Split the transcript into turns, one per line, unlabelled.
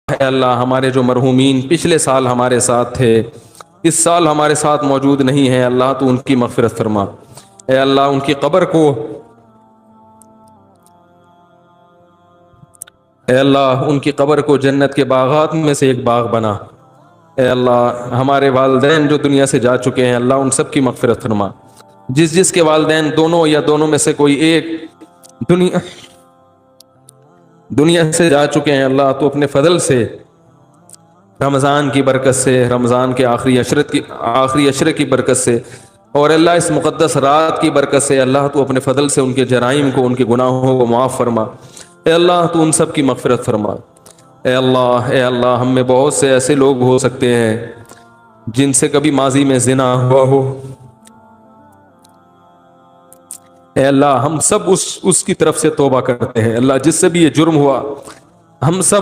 اے اللہ ہمارے جو مرحومین پچھلے سال ہمارے ساتھ تھے، اس سال ہمارے ساتھ موجود نہیں ہیں، اللہ تو ان کی مغفرت فرما۔ اے اللہ ان کی قبر کو، اے اللہ ان کی قبر کو جنت کے باغات میں سے ایک باغ بنا۔ اے اللہ ہمارے والدین جو دنیا سے جا چکے ہیں، اللہ ان سب کی مغفرت فرما۔ جس کے والدین دونوں یا دونوں میں سے کوئی ایک دنیا سے جا چکے ہیں، اللہ تو اپنے فضل سے، رمضان کی برکت سے، رمضان کے آخری عشرے کی برکت سے، اور اللہ اس مقدس رات کی برکت سے، اللہ تو اپنے فضل سے ان کے جرائم کو، ان کے گناہوں کو معاف فرما۔ اے اللہ تو ان سب کی مغفرت فرما۔ اے اللہ ہم میں بہت سے ایسے لوگ ہو سکتے ہیں جن سے کبھی ماضی میں زنا ہوا ہو، اے اللہ ہم سب اس کی طرف سے توبہ کرتے ہیں۔ اللہ جس سے بھی یہ جرم ہوا، ہم سب